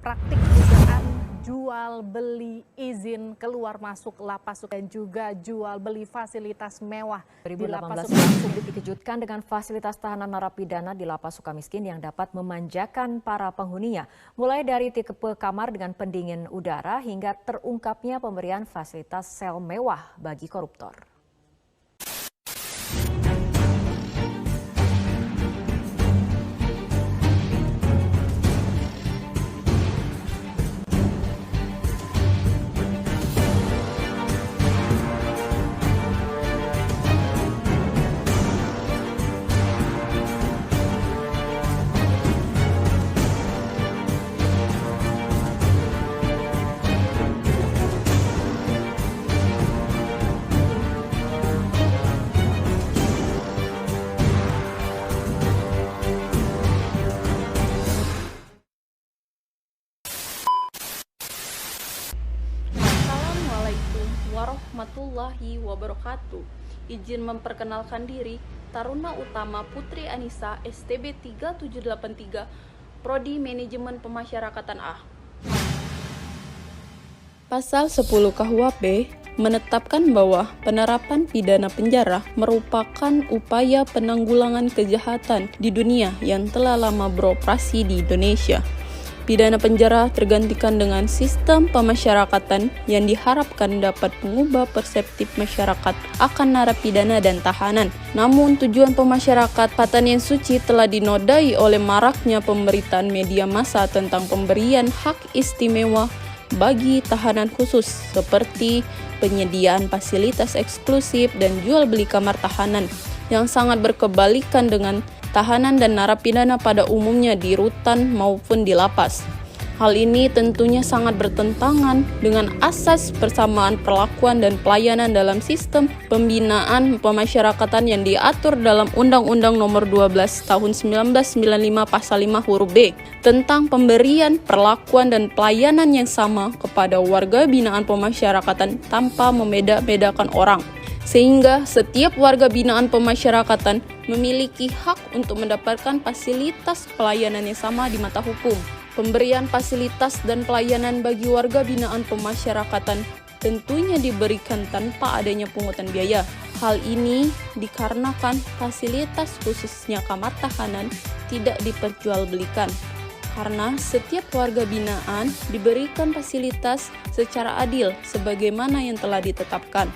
praktik dugaan jual beli izin keluar masuk lapas dan juga jual beli fasilitas mewah di lapas 2018 publik dikejutkan dengan fasilitas tahanan narapidana di lapas Sukamiskin yang dapat memanjakan para penghuninya, mulai dari tipe kamar dengan pendingin udara hingga terungkapnya pemberian fasilitas sel mewah bagi koruptor. Assalamualaikum warahmatullahi wabarakatuh. Izin memperkenalkan diri, Taruna Utama Putri Anissa, STB 3783, Prodi Manajemen Pemasyarakatan A. Pasal 10 KUHP menetapkan bahwa penerapan pidana penjara merupakan upaya penanggulangan kejahatan di dunia yang telah lama beroperasi di Indonesia. Pidana penjara tergantikan dengan sistem pemasyarakatan yang diharapkan dapat mengubah persepsi masyarakat akan narapidana dan tahanan. Namun tujuan pemasyarakat yang suci telah dinodai oleh maraknya pemberitaan media massa tentang pemberian hak istimewa bagi tahanan khusus seperti penyediaan fasilitas eksklusif dan jual beli kamar tahanan yang sangat berkebalikan dengan tahanan dan narapidana pada umumnya di rutan maupun di lapas. Hal ini tentunya sangat bertentangan dengan asas persamaan perlakuan dan pelayanan dalam sistem pembinaan pemasyarakatan yang diatur dalam Undang-Undang Nomor 12 Tahun 1995 Pasal 5 huruf B tentang pemberian perlakuan dan pelayanan yang sama kepada warga binaan pemasyarakatan tanpa membeda-bedakan orang. Sehingga setiap warga binaan pemasyarakatan memiliki hak untuk mendapatkan fasilitas pelayanan yang sama di mata hukum. Pemberian fasilitas dan pelayanan bagi warga binaan pemasyarakatan tentunya diberikan tanpa adanya pungutan biaya. Hal ini dikarenakan fasilitas khususnya kamar tahanan tidak diperjualbelikan. Karena setiap warga binaan diberikan fasilitas secara adil sebagaimana yang telah ditetapkan.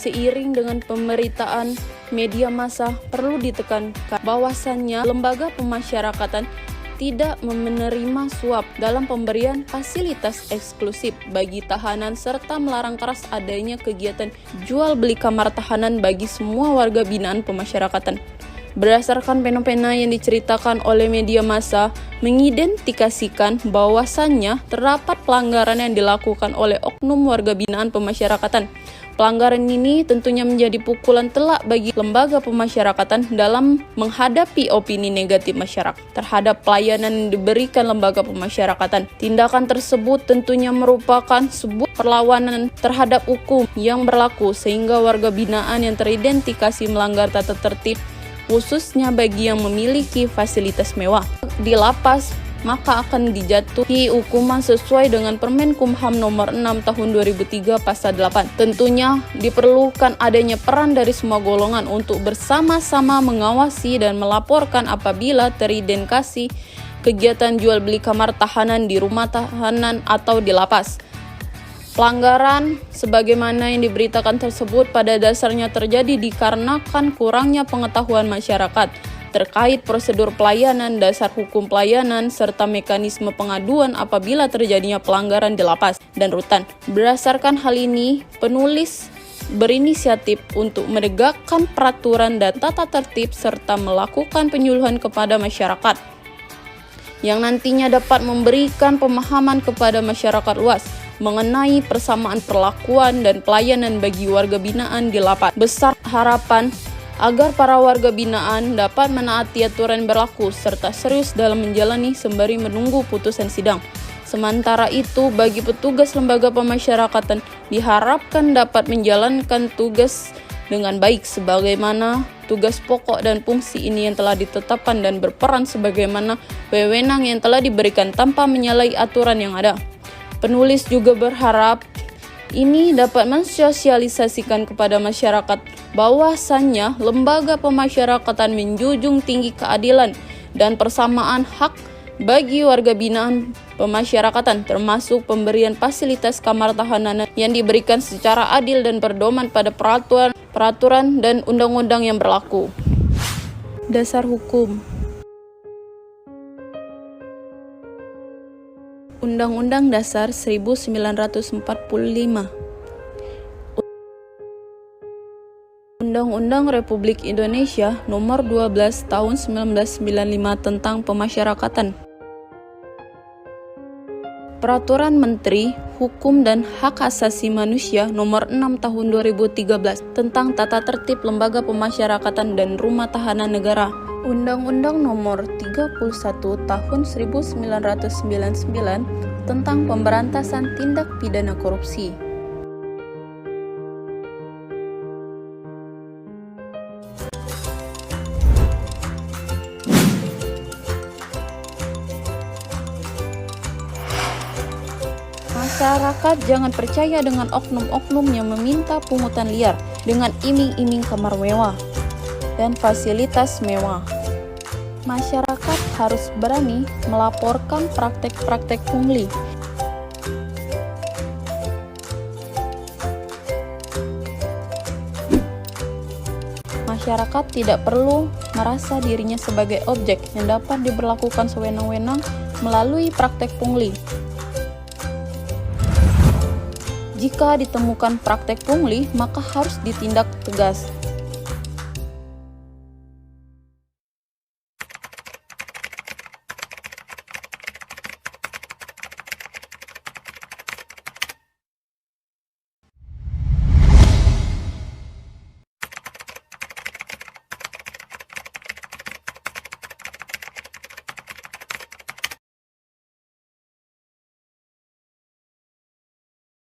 Seiring dengan pemberitaan media massa, perlu ditekankan bahwasannya lembaga pemasyarakatan tidak menerima suap dalam pemberian fasilitas eksklusif bagi tahanan serta melarang keras adanya kegiatan jual beli kamar tahanan bagi semua warga binaan pemasyarakatan. Berdasarkan fenomena yang diceritakan oleh media massa, mengidentifikasikan bahwasannya terdapat pelanggaran yang dilakukan oleh oknum warga binaan pemasyarakatan. Pelanggaran ini tentunya menjadi pukulan telak bagi lembaga pemasyarakatan dalam menghadapi opini negatif masyarakat terhadap pelayanan yang diberikan lembaga pemasyarakatan. Tindakan tersebut tentunya merupakan sebuah perlawanan terhadap hukum yang berlaku sehingga warga binaan yang teridentifikasi melanggar tata tertib khususnya bagi yang memiliki fasilitas mewah di lapas, maka akan dijatuhi hukuman sesuai dengan Permen Kumham Nomor 6 Tahun 2003 Pasal 8. Tentunya diperlukan adanya peran dari semua golongan untuk bersama-sama mengawasi dan melaporkan apabila teridentifikasi kegiatan jual beli kamar tahanan di rumah tahanan atau di lapas. Pelanggaran sebagaimana yang diberitakan tersebut pada dasarnya terjadi dikarenakan kurangnya pengetahuan masyarakat terkait prosedur pelayanan, dasar hukum pelayanan, serta mekanisme pengaduan apabila terjadinya pelanggaran di lapas dan rutan. Berdasarkan hal ini, penulis berinisiatif untuk menegakkan peraturan dan tata tertib serta melakukan penyuluhan kepada masyarakat yang nantinya dapat memberikan pemahaman kepada masyarakat luas mengenai persamaan perlakuan dan pelayanan bagi warga binaan di lapas. Besar harapan agar para warga binaan dapat menaati aturan berlaku serta serius dalam menjalani sembari menunggu putusan sidang. Sementara itu, bagi petugas lembaga pemasyarakatan diharapkan dapat menjalankan tugas dengan baik sebagaimana tugas pokok dan fungsi ini yang telah ditetapkan dan berperan sebagaimana wewenang yang telah diberikan tanpa menyalahi aturan yang ada. Penulis juga berharap ini dapat mensosialisasikan kepada masyarakat bahwasannya lembaga pemasyarakatan menjunjung tinggi keadilan dan persamaan hak bagi warga binaan pemasyarakatan, termasuk pemberian fasilitas kamar tahanan yang diberikan secara adil dan berdoman pada peraturan dan undang-undang yang berlaku. Dasar hukum. Undang-Undang Dasar 1945. Undang-Undang Republik Indonesia Nomor 12 Tahun 1995 tentang Pemasyarakatan. Peraturan Menteri Hukum dan Hak Asasi Manusia Nomor 6 Tahun 2013 tentang Tata Tertib Lembaga Pemasyarakatan dan Rumah Tahanan Negara. Undang-Undang Nomor 31 Tahun 1999 tentang Pemberantasan Tindak Pidana Korupsi. Masyarakat jangan percaya dengan oknum-oknum yang meminta pungutan liar dengan iming-iming kamar mewah dan fasilitas mewah. Masyarakat harus berani melaporkan praktek-praktek pungli. Masyarakat tidak perlu merasa dirinya sebagai objek yang dapat diberlakukan sewenang-wenang melalui praktek pungli. Jika ditemukan praktek pungli, maka harus ditindak tegas.